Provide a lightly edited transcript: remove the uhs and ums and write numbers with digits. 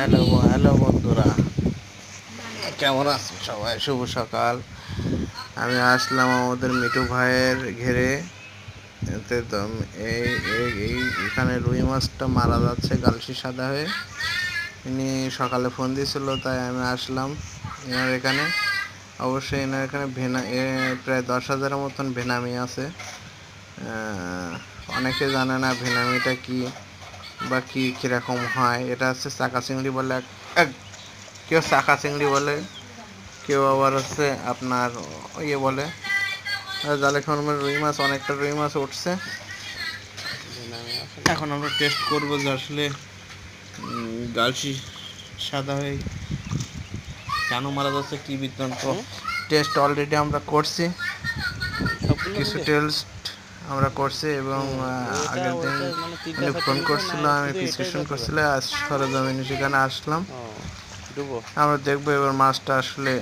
Hello বন্ধুরা, কেমন আছেন সবাই? শুভ সকাল। আমি আসলাম আমাদের মিঠু ভাইয়ের ঘেরে। এতে তো এই এই এই এখানে রুই মাছটা মারা যাচ্ছে গালসি সাদা হয়ে। ইনি সকালে ফোন দিয়েছিল, তাই আমি আসলাম এনার এখানে। অবশ্যই এনার এখানে প্রায় 10,000-এর মতন ভেনামি আছে। অনেকে জানে না ভেনামিটা কি বা কীরকম হয়। এটা হচ্ছে চাকা চিংড়ি বলে, কেউ চাকা চিংড়ি বলে, কেউ আবার হচ্ছে আপনার ইয়ে বলে। জালে খাওয়ানোর রুই মাছ, অনেকটা রুই মাছ উঠছে। এখন আমরা টেস্ট করবো যে আসলে গালসি সাদা হয়ে কেন মারা যাচ্ছে, কি বৃত্তান্ত। টেস্ট অলরেডি আমরা করছি, কিছু টেস্ট আমরা করছি এবং আগের দিন উনি ফোন করছিল, আমি প্রেসক্রিপশন করছিল, আজ সরজমিনে সেখানে আসলাম। আমরা দেখবো এবার মাছটা আসলে